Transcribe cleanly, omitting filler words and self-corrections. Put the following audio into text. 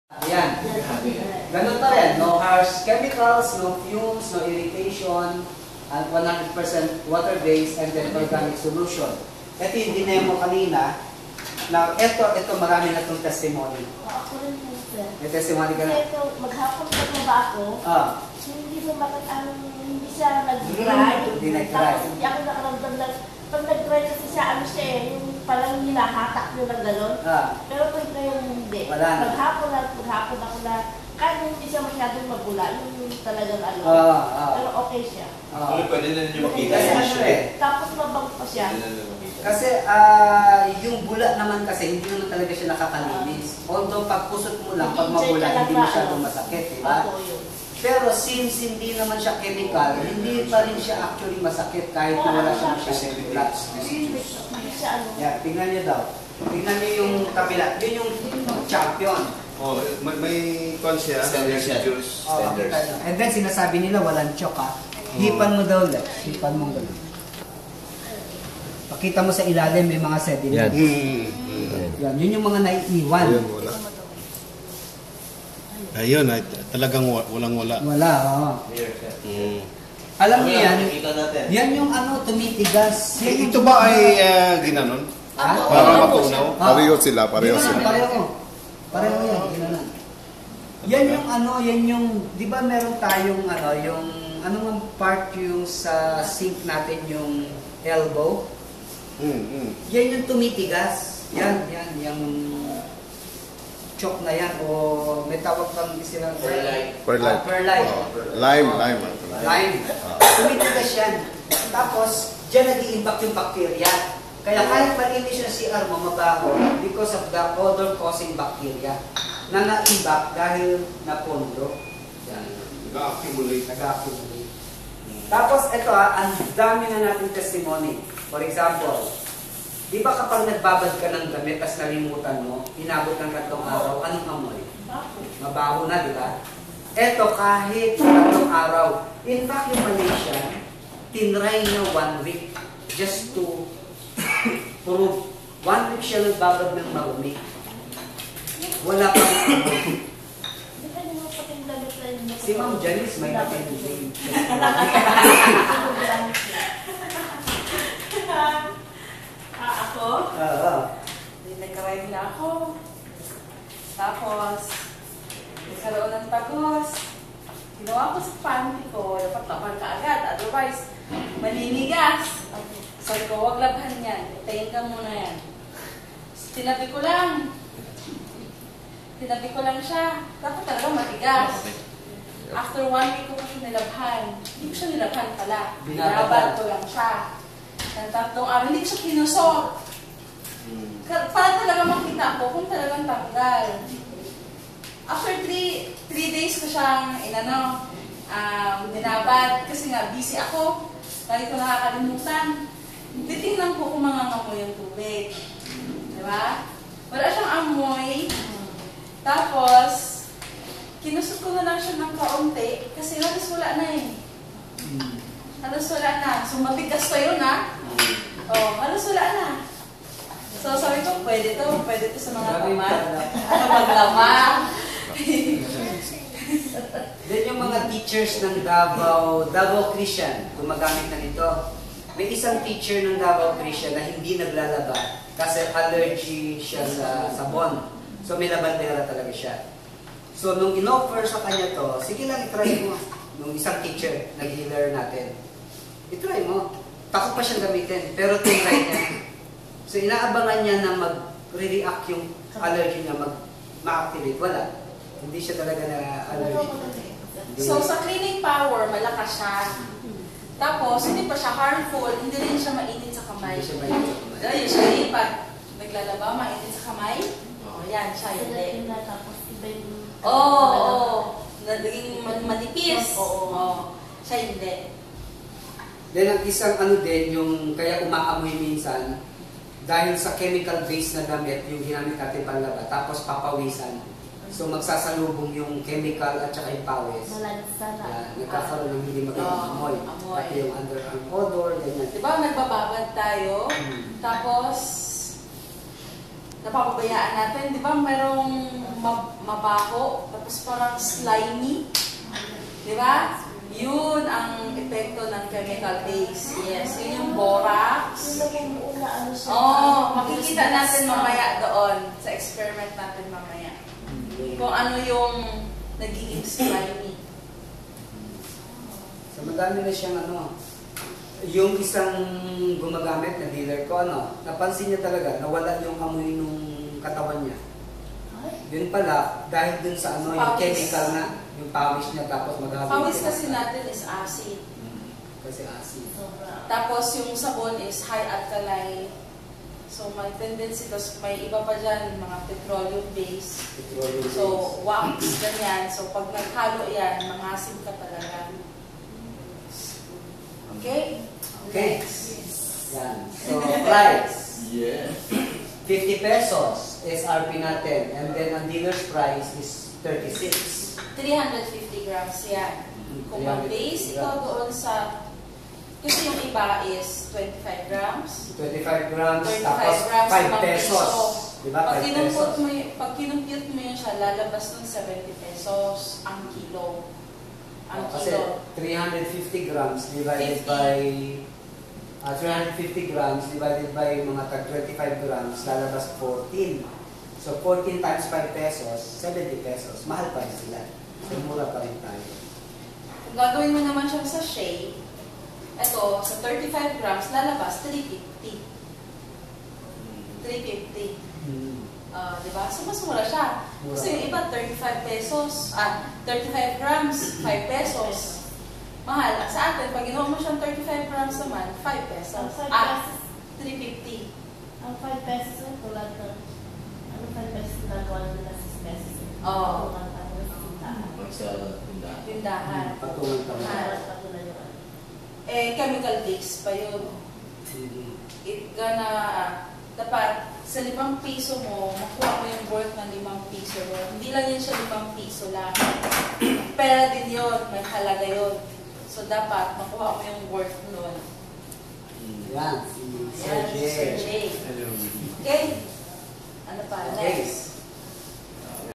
Ayan. Ganun pa rin. No harsh chemicals, no fumes, no irritation, and 100% water-based and then organic solution. Ito yung dinemo kanina. Now, ito marami na itong testimony. Ako rin po, sir. May testimony ka na? Kasi ito, maghapon pa ba ako? Hindi ko hindi siya nag-dry. Hindi nag-dry. Tapos hindi ako nakaramdam na, pag nag-dry kasi siya, ano siya eh, yung parang hinahatak nyo ng gano'n. Pero pag ngayon hindi. Wala na. Maghapon ako na, kahit hindi siya masyadong magula, yung talagang ano. Pero okay siya. Pwede na niyo makita Kasi yung ano issue. eh. Tapos mabang pa siya. Kasi yung bula naman kasi hindi naman talaga siya nakakalinis. Although pag pusot mo lang, pag mabula, hindi masyadong masakit, di ba? Pero since hindi naman siya chemical, hindi pa rin siya actually masakit kahit na wala siya masyadong bulat. Yeah, tingnan niyo daw. Tingnan niyo yung kabila. Yun yung champion. Oh, may kon siya. Standards. And then sinasabi nila walang chok ha. Hipan mo daw ulit. Hipan mo gano'n. Pakita mo sa ilalim may mga sediment. Yan. Yun yung mga naiiwan. Ayun, wala. Ayun, talagang walang-wala. Wala, oo. Alam niyo yan, yan yung ano, tumitigas. Ito ba ay ginanon? Para matunaw? Pareho sila. Pareho yan, ginanon. Yan yung ano, yan yung, di ba meron tayong ano, yung, anong part yung sa sink natin yung elbow? Yan yung tumitigas. Yan, yung chok na yan o may tawag pang silang Perlite. Perlite. Lime. Tumitigas yan. Tapos, dyan nag-iimbak yung bacteria. Kaya kahit malinis yung CR mo, mabaho because of the odor-causing bacteria na naimbak dahil napondo. Yan. Nag-accumulate. Tapos, ito ang dami na nating testimony. For example, di ba kapag nagbabad ka ng damit at nalimutan mo, inabot ng 3 araw, anong amoy? Mabaho na, di ba? Eto kahit 3 araw. In fact, yung Malaysia, tinry niya 1 week just to prove. 1 week siya nagbabad ng marumi. Wala pang amoy. Si Ma'am Janice may natin. Ako? Nagkaroon na ako. Tapos, nagkaroon ng tagos. Ginawa ko sa panty ko, dapat laban ka agad. Otherwise, malinigas. Sabi ko, huwag labhan yan. Itayin ka muna yan. Tinabi ko lang. Tinabi ko lang siya. Dapat talaga matigas. After 1 week ko kasi nilabhan. Hindi ko siya nilabhan pala. Binabad ko lang siya. Ng 3 araw, hindi ko siya kinusok. Para talaga makita ko kung talagang tanggal. After 3 days ko siyang binabad kasi nga busy ako. Lagi ko nakakalimutan. Titingnan ko kung mangangamoy yung tubig. Diba? Wala siyang amoy. Tapos, kinusok ko na lang siya ng kaunti kasi halos wala na eh. Halos wala na. So, matigas pa yun ha. Halos wala na. So, sabi ko, pwede to sa mga tamad. Maglama. Then yung mga teachers ng Davao Christian, gumagamit na nito. May isang teacher ng Davao Christian na hindi naglalaba kasi allergy siya sa sabon. So, may labandera talaga siya. So, nung in-offer sa kanya to, sige lang, itry mo. Nung isang teacher, nag-healer natin. Itry mo. Takot pa siyang gamitin, pero tinry niya. So, inaabangan niya na mag-react yung allergy niya, ma-activate. Wala. Hindi siya talaga na-allergy. So, sa cleaning power, malakas siya. Tapos, hindi pa siya harmful, hindi rin siya mainit sa kamay. Hindi siya mainit sa kamay. Dahil usually, pag naglalaba, mainit sa kamay. Yan, siya hindi. Naging manipis. Siya hindi. Then ang isang din, yung kaya umaamoy minsan, dahil sa chemical base na damit, yung ginamit natin panlaba, tapos papawisan. So magsasalubong yung chemical at saka yung pawis. Nagkakaroon ng hindi magandang amoy. Pati yung underarm odor, ganyan. Diba nagbababad tayo, tapos napapabayaan natin. Di ba merong mabaho, tapos parang slimy? Di ba? Yun ang epekto ng chemical base. Yes, yun yung borax. Makikita natin mamaya doon sa experiment natin mamaya. Kung ano yung nagiging slimy. So madami na siyang yung isang gumagamit na dealer ko, napansin niya talaga, nawala yung amoy nung katawan niya. Yun pala, dahil dun sa yung chemical na, yung pawis niya, tapos maghahabol. Pawis kasi natin is acid. Kasi acid. Tapos yung sabon is high alkali. So may tendency, tapos may iba pa dyan, mga petroleum base. So wax, ganyan. So pag naghalo yan, mangasim ka talaga. Okay? Next. Yan. So, price. Yeah. 50 pesos SRP natin. And then, ang dealer's price is 36. 350 grams yan. Kung mag-base ikaw doon sa... Kasi yung iba is 25 grams. 25 grams, 25 tapos grams, 5 pesos. Diba? Pag kinumpute mo yun siya, lalabas ng 70 pesos ang kilo. Kasi 350 grams divided by 350 grams divided by mga tag 25 grams, lalabas 14. So 14 times 5 pesos, 70 pesos. Mahal pa rin sila. So mura pa rin tayo. Kung gagawin mo naman siya sa shake, ito, sa 35 grams, lalabas 350. 350. Diba? So, mas mura siya. Kasi yung iba, 35 pesos. 35 grams, 5 pesos. Mahal. Sa atin, pag ginawa mo siyang 35 grams naman, 5 pesos. 350. Ang 5 pesos ay tulad ng 5 pesos na gawa nila 6 pesos. Oo. Sa Tindahan. Patungan pa rin. Chemical base pa yun. Dapat sa 5 piso mo, makuha mo yung worth ng 5 piso mo. Hindi lang yun siya 5 piso lang. Pera din yun, may halaga yun. So dapat makuha mo yung worth nun. Yan, si Sir Jay. Okay? Ano pa? Okay. Next.